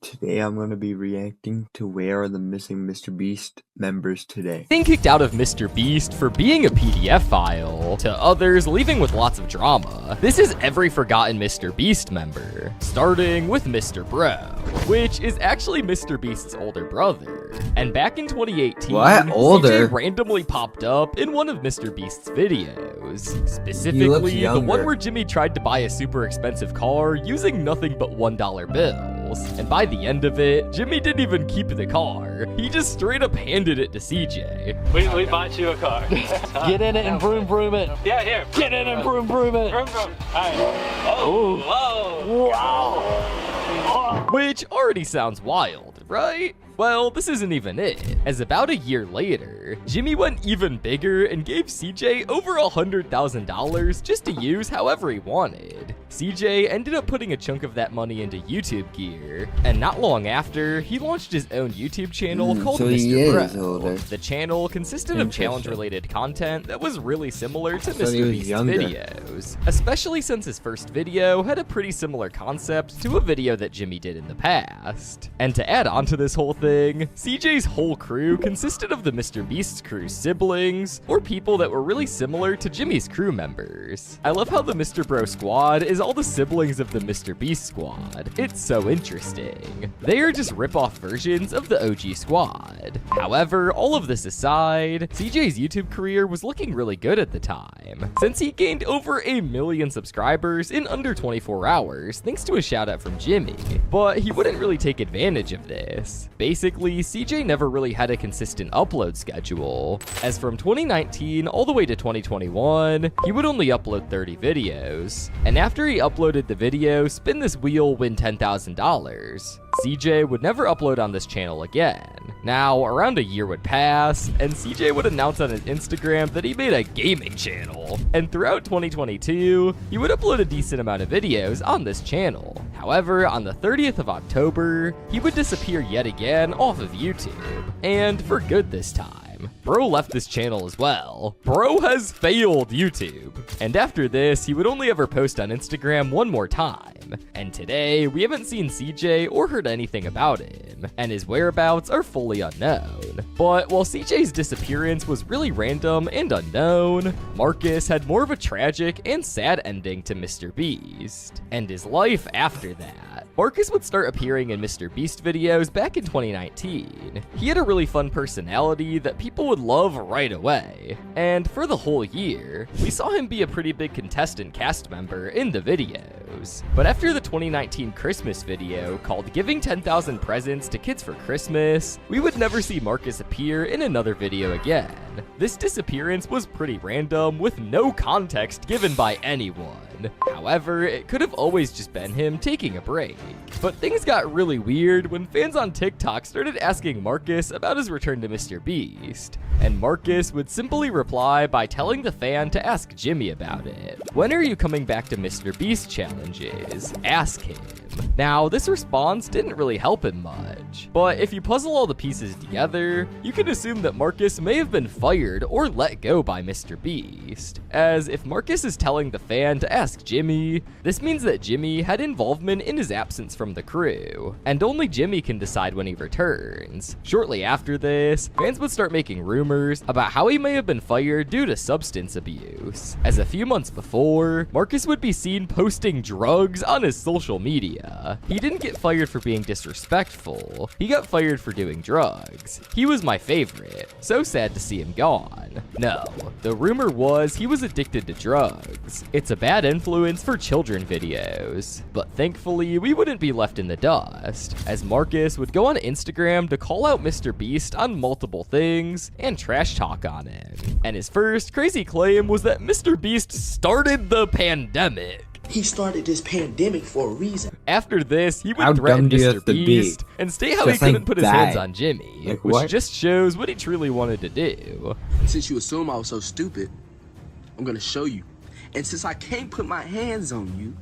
Today I'm going to be reacting to Where Are the Missing MrBeast members today. Being kicked out of MrBeast for being a PDF file, to others leaving with lots of drama. This is every forgotten MrBeast member, starting with Mr. Bro, which is actually MrBeast's older brother. And back in 2018, What? Older? CJ randomly popped up in one of MrBeast's videos. Specifically, the one where Jimmy tried to buy a super expensive car using nothing but $1 bills. And by the end of it, Jimmy didn't even keep the car. He just straight up handed it to CJ. We bought you a car. Get in it and vroom vroom it. Yeah, here. Get in and vroom vroom it. Vroom, vroom. All right. Oh, whoa. Wow. Which already sounds wild, right? Well, this isn't even it, as about a year later, Jimmy went even bigger and gave CJ over $100,000 just to use however he wanted. CJ ended up putting a chunk of that money into YouTube gear, and not long after, he launched his own YouTube channel called Mr. Bro. The channel consisted of challenge-related content that was really similar to MrBeast's videos, especially since his first video had a pretty similar concept to a video that Jimmy did in the past. And to add on to this whole thing, CJ's whole crew consisted of the MrBeast's crew's siblings, or people that were really similar to Jimmy's crew members. I love how the Mr. Bro squad is all the siblings of the MrBeast squad. It's so interesting. They are just rip-off versions of the OG squad. However, all of this aside, CJ's YouTube career was looking really good at the time, since he gained over 1 million subscribers in under 24 hours thanks to a shout out from Jimmy. But he wouldn't really take advantage of this. Basically, CJ never really had a consistent upload schedule, as from 2019 all the way to 2021, he would only upload 30 videos, and after he uploaded the video, Spin This Wheel, Win $10,000, CJ would never upload on this channel again. Now, around a year would pass, and CJ would announce on his Instagram that he made a gaming channel, and throughout 2022, he would upload a decent amount of videos on this channel. However, on the 30th of October, he would disappear yet again off of YouTube, and for good this time. Bro left this channel as well. Bro has failed YouTube. And after this, he would only ever post on Instagram one more time. And today, we haven't seen CJ or heard anything about him, and his whereabouts are fully unknown. But while CJ's disappearance was really random and unknown, Marcus had more of a tragic and sad ending to MrBeast, and his life after that. Marcus would start appearing in MrBeast videos back in 2019. He had a really fun personality that people would love right away, and for the whole year, we saw him be a pretty big contestant cast member in the videos. But after the 2019 Christmas video called Giving 10,000 Presents to Kids for Christmas, we would never see Marcus appear in another video again. This disappearance was pretty random with no context given by anyone. However, it could have always just been him taking a break. But things got really weird when fans on TikTok started asking Marcus about his return to MrBeast. And Marcus would simply reply by telling the fan to ask Jimmy about it. When are you coming back to MrBeast challenges? Ask him. Now, this response didn't really help him much, but if you puzzle all the pieces together, you can assume that Marcus may have been fired or let go by MrBeast, as if Marcus is telling the fan to ask Jimmy, this means that Jimmy had involvement in his absence from the crew, and only Jimmy can decide when he returns. Shortly after this, fans would start making rumors about how he may have been fired due to substance abuse, as a few months before, Marcus would be seen posting drugs on his social media. He didn't get fired for being disrespectful, he got fired for doing drugs. He was my favorite, so sad to see him gone. No, the rumor was he was addicted to drugs. It's a bad influence for children videos. But thankfully, we wouldn't be left in the dust, as Marcus would go on Instagram to call out MrBeast on multiple things and trash talk on him. And his first crazy claim was that MrBeast started the pandemic. He started this pandemic for a reason. After this, he would threaten MrBeast and state how he couldn't put his hands on Jimmy, which just shows what he truly wanted to do. Since you assume I was so stupid, I'm gonna show you. And since I can't put my hands on you,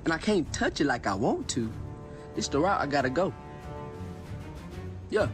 and I can't touch it like I want to, it's the route I gotta go. Yeah.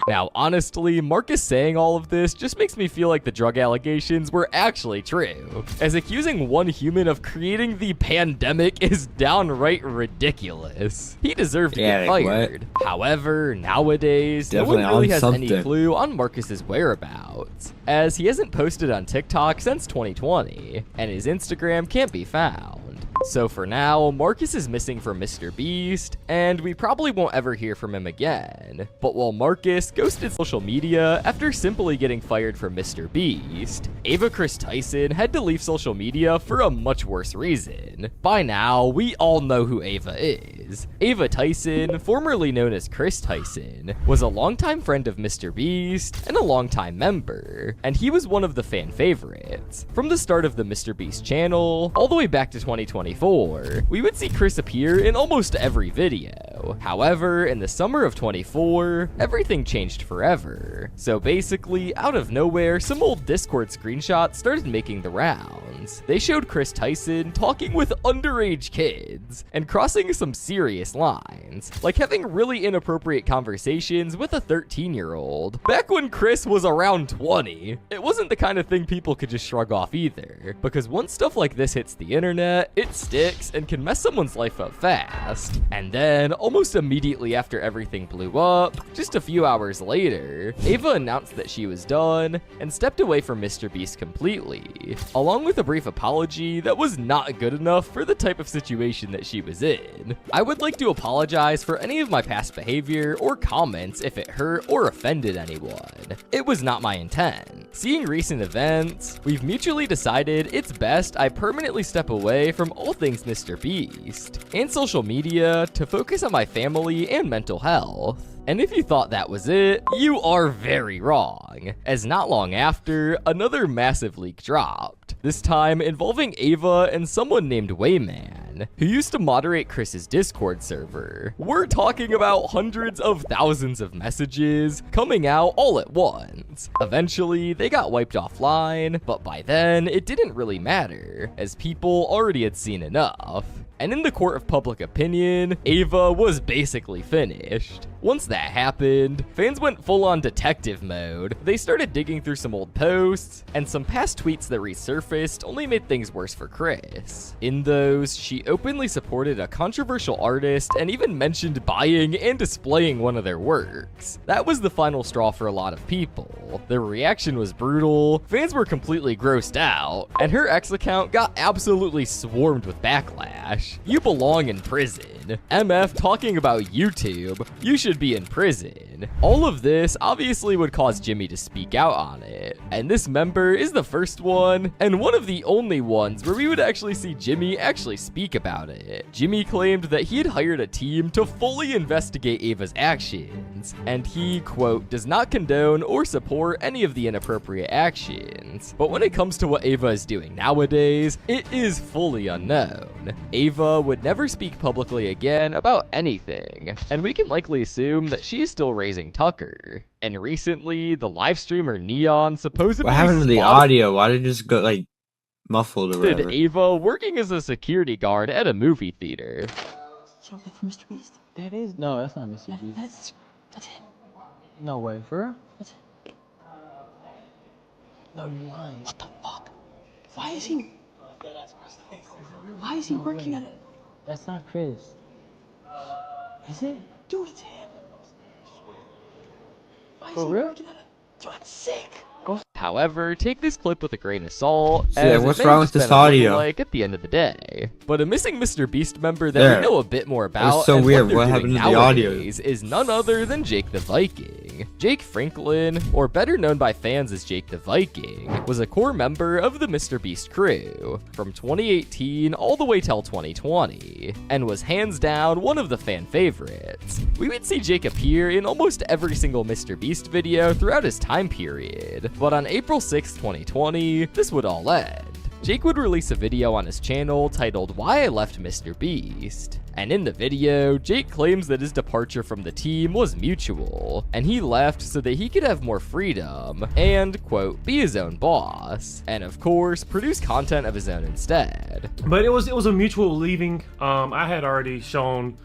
Now, honestly, Marcus saying all of this just makes me feel like the drug allegations were actually true, as accusing one human of creating the pandemic is downright ridiculous. He deserved to get fired. However, nowadays, Definitely no one really has any something. clue on Marcus's whereabouts, as he hasn't posted on TikTok since 2020, and his Instagram can't be found. So for now, Marcus is missing from MrBeast, and we probably won't ever hear from him again. But while Marcus ghosted social media after simply getting fired from MrBeast, Ava Chris Tyson had to leave social media for a much worse reason. By now, we all know who Ava is. Ava Tyson, formerly known as Chris Tyson, was a longtime friend of MrBeast and a longtime member, and he was one of the fan favorites. From the start of the MrBeast channel, all the way back to 2024, we would see Chris appear in almost every video. However, in the summer of 24, everything changed forever. So basically, out of nowhere, some old Discord screenshots started making the rounds. They showed Chris Tyson talking with underage kids and crossing some serious lines, like having really inappropriate conversations with a 13-year-old. Back when Chris was around 20, it wasn't the kind of thing people could just shrug off either, because once stuff like this hits the internet, it sticks and can mess someone's life up fast. And then, almost immediately after everything blew up, just a few hours later, Ava announced that she was done and stepped away from MrBeast completely, along with a brief apology that was not good enough for the type of situation that she was in. I would like to apologize for any of my past behavior or comments if it hurt or offended anyone. It was not my intent. Seeing recent events, we've mutually decided it's best I permanently step away from all things MrBeast and social media to focus on my family and mental health. And if you thought that was it, you are very wrong, as not long after, another massive leak dropped, this time involving Ava and someone named Wayman, who used to moderate Chris's Discord server. We're talking about hundreds of thousands of messages coming out all at once. Eventually, they got wiped offline, but by then, it didn't really matter, as people already had seen enough. And in the court of public opinion, Ava was basically finished. Once that happened, fans went full-on detective mode. They started digging through some old posts, and some past tweets that resurfaced only made things worse for Chris. In those, she openly supported a controversial artist and even mentioned buying and displaying one of their works. That was the final straw for a lot of people. Their reaction was brutal, fans were completely grossed out, and her X account got absolutely swarmed with backlash. You belong in prison. MF talking about YouTube. You should be in prison. All of this obviously would cause Jimmy to speak out on it. And this member is the first one, and one of the only ones where we would actually see Jimmy actually speak about it. Jimmy claimed that he had hired a team to fully investigate Ava's actions, and he, quote, does not condone or support any of the inappropriate actions. But when it comes to what Ava is doing nowadays, it is fully unknown. Ava would never speak publicly again about anything, and we can likely assume that she is still raising Tucker. And recently, the live streamer Neon supposedly What happened to the audio? Why did it just go like muffled or spotted whatever? Ava working as a security guard at a movie theater. Something from MrBeast. That is no, that's not Mr. Beast. That's him. No way, for real? That's it. No, you're lying. What the fuck? Why is he? Why is he working at it? That's not Chris. Is it? Dude, it's him. Why is For he real? working at it? Dude, that's sick. However, take this clip with a grain of salt. Yeah, as it what's may wrong have with just this been a audio? lookalike at the end of the day. But a missing MrBeast member that There. we know a bit more That was about so and weird. what, they're What doing happened to the audio? nowadays is none other than Jake the Viking. Jake Franklin, or better known by fans as Jake the Viking, was a core member of the MrBeast crew from 2018 all the way till 2020, and was hands down one of the fan favorites. We would see Jake appear in almost every single MrBeast video throughout his time period, but on April 6, 2020, this would all end. Jake would release a video on his channel titled Why I Left MrBeast. And in the video, Jake claims that his departure from the team was mutual, and he left so that he could have more freedom and, quote, be his own boss, and of course, produce content of his own instead. But it was a mutual leaving. I had already shown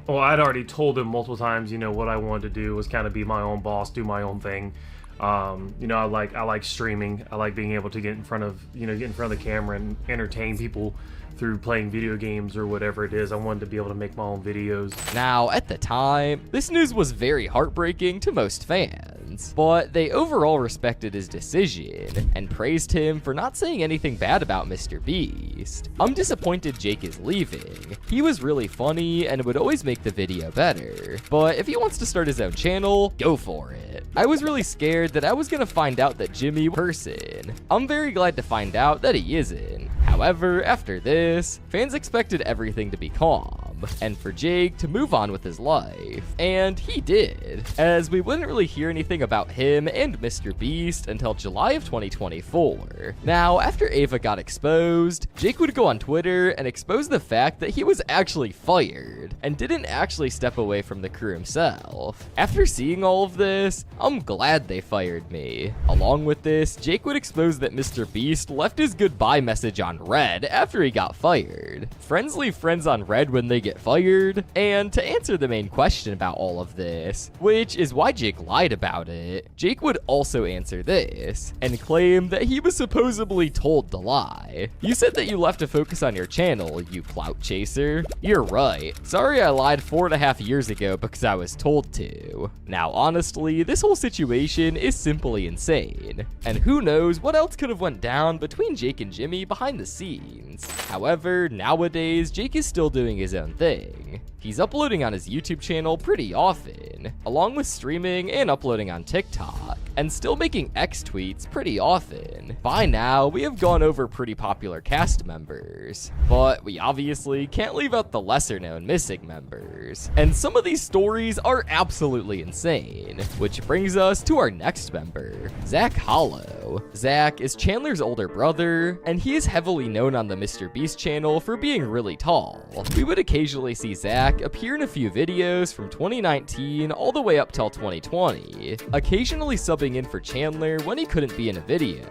Well, I'd already told him multiple times, you know, what I wanted to do was kind of be my own boss, do my own thing. You know, I like streaming. I like being able to get in front of the camera and entertain people through playing video games or whatever it is. I wanted to be able to make my own videos. Now, at the time, this news was very heartbreaking to most fans, but they overall respected his decision and praised him for not saying anything bad about MrBeast. I'm disappointed Jake is leaving. He was really funny and would always make the video better, but if he wants to start his own channel, go for it. I was really scared that I was gonna find out that Jimmy was a person. I'm very glad to find out that he isn't. However, after this, fans expected everything to be calm, and for Jake to move on with his life. And he did, as we wouldn't really hear anything about him and MrBeast until July of 2024. Now, after Ava got exposed, Jake would go on Twitter and expose the fact that he was actually fired, and didn't actually step away from the crew himself. After seeing all of this, I'm glad they fired me. Along with this, Jake would expose that MrBeast left his goodbye message on Red after he got fired. Friends leave friends on Red when they get fired, and to answer the main question about all of this, which is why Jake lied about it, Jake would also answer this, and claim that he was supposedly told to lie. You said that you left to focus on your channel, you clout chaser. You're right. Sorry I lied 4.5 years ago because I was told to. Now honestly, this whole situation is simply insane, and who knows what else could have went down between Jake and Jimmy behind the scenes. However, nowadays, Jake is still doing his own thing. He's uploading on his YouTube channel pretty often, along with streaming and uploading on TikTok, and still making X tweets pretty often. By now, we have gone over pretty popular cast members, but we obviously can't leave out the lesser known missing members. And some of these stories are absolutely insane, which brings us to our next member, Zach Hollow. Zach is Chandler's older brother, and he is heavily known on the MrBeast channel for being really tall. We would occasionally see Zach appear in a few videos from 2019 all the way up till 2020, occasionally subbing in for Chandler when he couldn't be in a video.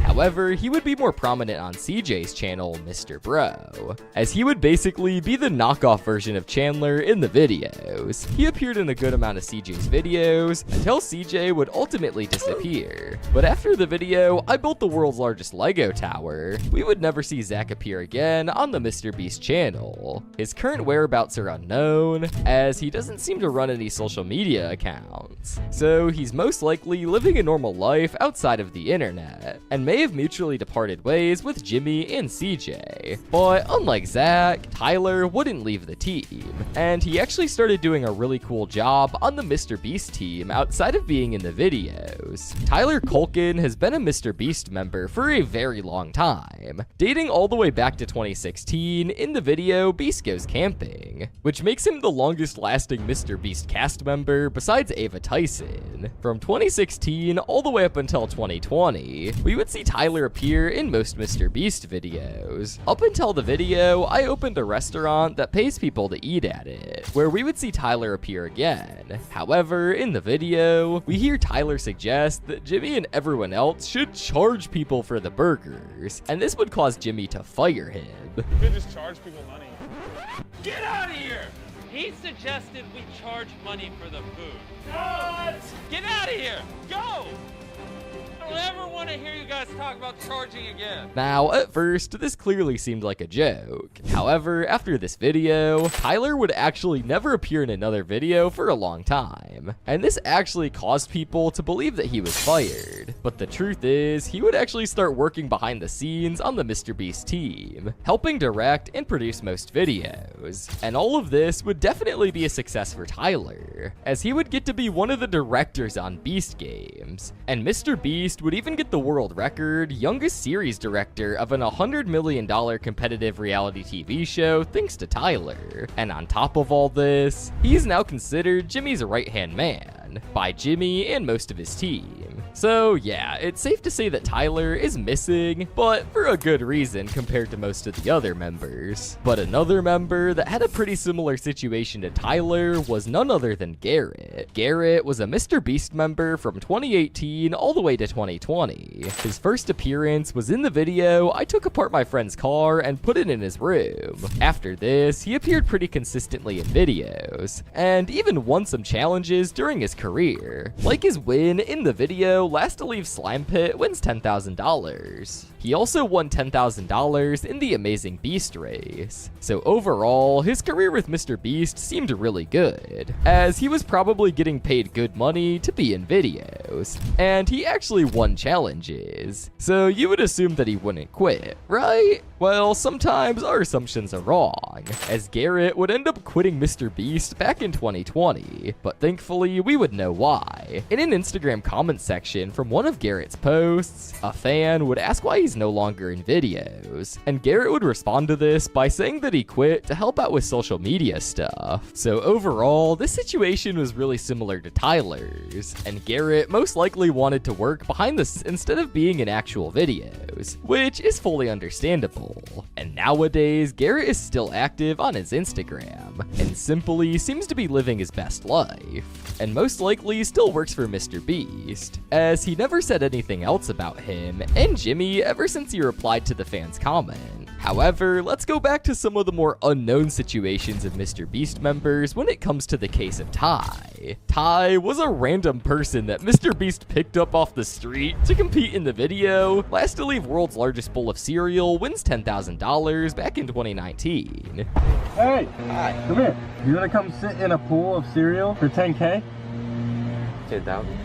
However, he would be more prominent on CJ's channel, Mr. Bro, as he would basically be the knockoff version of Chandler in the videos. He appeared in a good amount of CJ's videos until CJ would ultimately disappear. But after the video, I built the world's largest Lego tower, we would never see Zach appear again on the MrBeast channel. His current whereabouts are unknown, as he doesn't seem to run any social media accounts. So he's most likely living a normal life outside of the internet, and may have mutually departed ways with Jimmy and CJ. But unlike Zach, Tyler wouldn't leave the team, and he actually started doing a really cool job on the MrBeast team outside of being in the videos. Tyler Culkin has been a MrBeast member for a very long time, dating all the way back to 2016 in the video Beast Goes Camping, which makes him the longest lasting MrBeast cast member besides Ava Tyson. From 2016 all the way up until 2020, we would see Tyler appear in most MrBeast videos. Up until the video, I opened a restaurant that pays people to eat at it, where we would see Tyler appear again. However, in the video, we hear Tyler suggest that Jimmy and everyone else should charge people for the burgers, and this would cause Jimmy to fire him. You could just charge people money. Get out of here! He suggested we charge money for the food. What? Get out of here! Go! I don't ever want to hear you guys talk about charging again. Now, at first, this clearly seemed like a joke. However, after this video, Tyler would actually never appear in another video for a long time, and this actually caused people to believe that he was fired. But the truth is, he would actually start working behind the scenes on the MrBeast team, helping direct and produce most videos. And all of this would definitely be a success for Tyler, as he would get to be one of the directors on Beast Games, and MrBeast would even get the world record youngest series director of an $100 million competitive reality TV show thanks to Tyler. And on top of all this, he's now considered Jimmy's right-hand man by Jimmy and most of his team. So yeah, it's safe to say that Tyler is missing, but for a good reason compared to most of the other members. But another member that had a pretty similar situation to Tyler was none other than Garrett. Garrett was a MrBeast member from 2018 all the way to 2020. His first appearance was in the video I took apart my friend's car and put it in his room. After this, he appeared pretty consistently in videos, and even won some challenges during his career. Like his win in the video Last to Leave Slime Pit wins $10,000. He also won $10,000 in the Amazing Beast race. So overall, his career with MrBeast seemed really good, as he was probably getting paid good money to be in videos, and he actually won challenges. So you would assume that he wouldn't quit, right? Well, sometimes our assumptions are wrong, as Garrett would end up quitting MrBeast back in 2020, but thankfully we would know why. In an Instagram comment section from one of Garrett's posts, a fan would ask why he's no longer in videos, and Garrett would respond to this by saying that he quit to help out with social media stuff. So overall, this situation was really similar to Tyler's, and Garrett most likely wanted to work behind the scenes instead of being in actual videos, which is fully understandable. And nowadays, Garrett is still active on his Instagram, and simply seems to be living his best life, and most likely still works for MrBeast, as he never said anything else about him and Jimmy ever since he replied to the fans' comment. However, let's go back to some of the more unknown situations of MrBeast members when it comes to the case of Ty. Ty was a random person that MrBeast picked up off the street to compete in the video Last to Leave World's Largest Bowl of Cereal wins $10,000 back in 2019. Hey, come here. You wanna come sit in a pool of cereal for 10K?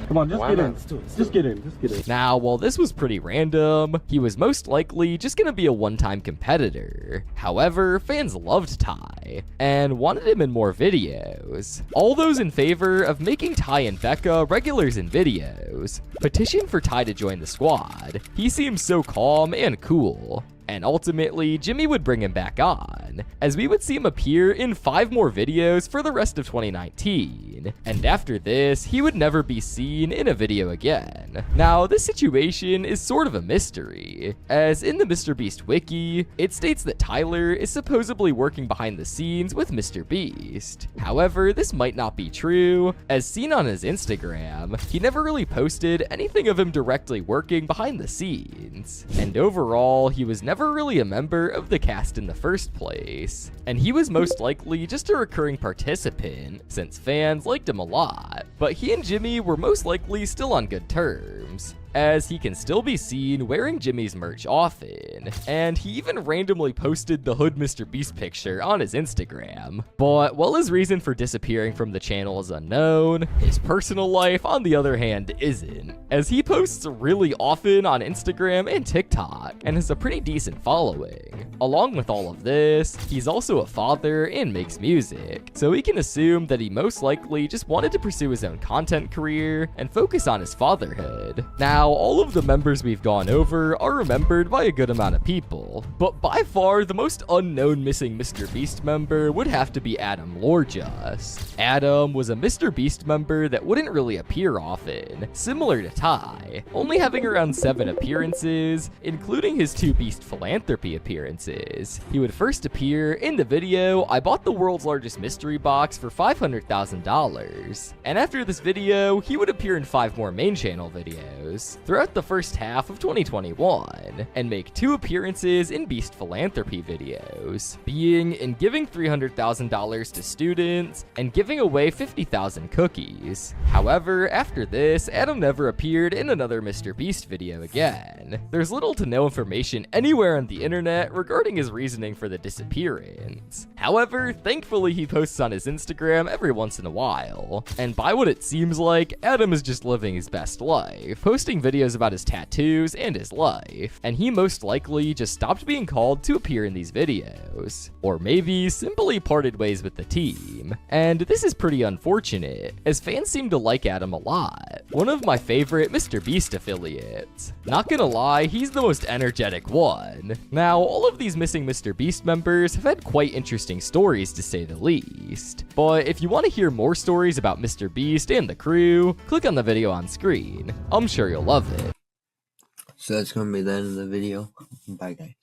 Come on, just get in. Just get in. Now, while this was pretty random, he was most likely just gonna be a one-time competitor. However, fans loved Ty and wanted him in more videos. All those in favor of making Ty and Becca regulars in videos petitioned for Ty to join the squad. He seems so calm and cool. And ultimately, Jimmy would bring him back on, as we would see him appear in 5 more videos for the rest of 2019. And after this, he would never be seen in a video again. Now, this situation is sort of a mystery, as in the MrBeast wiki, it states that Tyler is supposedly working behind the scenes with MrBeast. However, this might not be true, as seen on his Instagram, he never really posted anything of him directly working behind the scenes. And overall, he was never really a member of the cast in the first place, and he was most likely just a recurring participant since fans liked him a lot. But he and Jimmy were most likely still on good terms, as he can still be seen wearing Jimmy's merch often, and he even randomly posted the Hood MrBeast picture on his Instagram. But while his reason for disappearing from the channel is unknown, his personal life, on the other hand, isn't, as he posts really often on Instagram and TikTok, and has a pretty decent following. Along with all of this, he's also a father and makes music, so we can assume that he most likely just wanted to pursue his own content career and focus on his fatherhood. Now, all of the members we've gone over are remembered by a good amount of people, but by far the most unknown missing MrBeast member would have to be Adam Lorjust. Adam was a MrBeast member that wouldn't really appear often, similar to Ty, only having around 7 appearances, including his 2 Beast Philanthropy appearances. He would first appear in the video I Bought the World's Largest Mystery Box for $500,000, and after this video, he would appear in 5 more main channel videos throughout the first half of 2021, and make 2 appearances in Beast Philanthropy videos, being in giving $300,000 to students and giving away 50,000 cookies. However, after this, Adam never appeared in another MrBeast video again. There's little to no information anywhere on the internet regarding his reasoning for the disappearance. However, thankfully he posts on his Instagram every once in a while, and by what it seems like, Adam is just living his best life, posting videos about his tattoos and his life, and he most likely just stopped being called to appear in these videos, or maybe simply parted ways with the team. And this is pretty unfortunate, as fans seem to like Adam a lot. one of my favorite MrBeast affiliates. Not gonna lie, he's the most energetic one. Now, all of these missing MrBeast members have had quite interesting stories to say the least. But if you want to hear more stories about MrBeast and the crew, click on the video on screen. I'm sure you'll love it. So that's gonna be the end of the video. Bye, guys.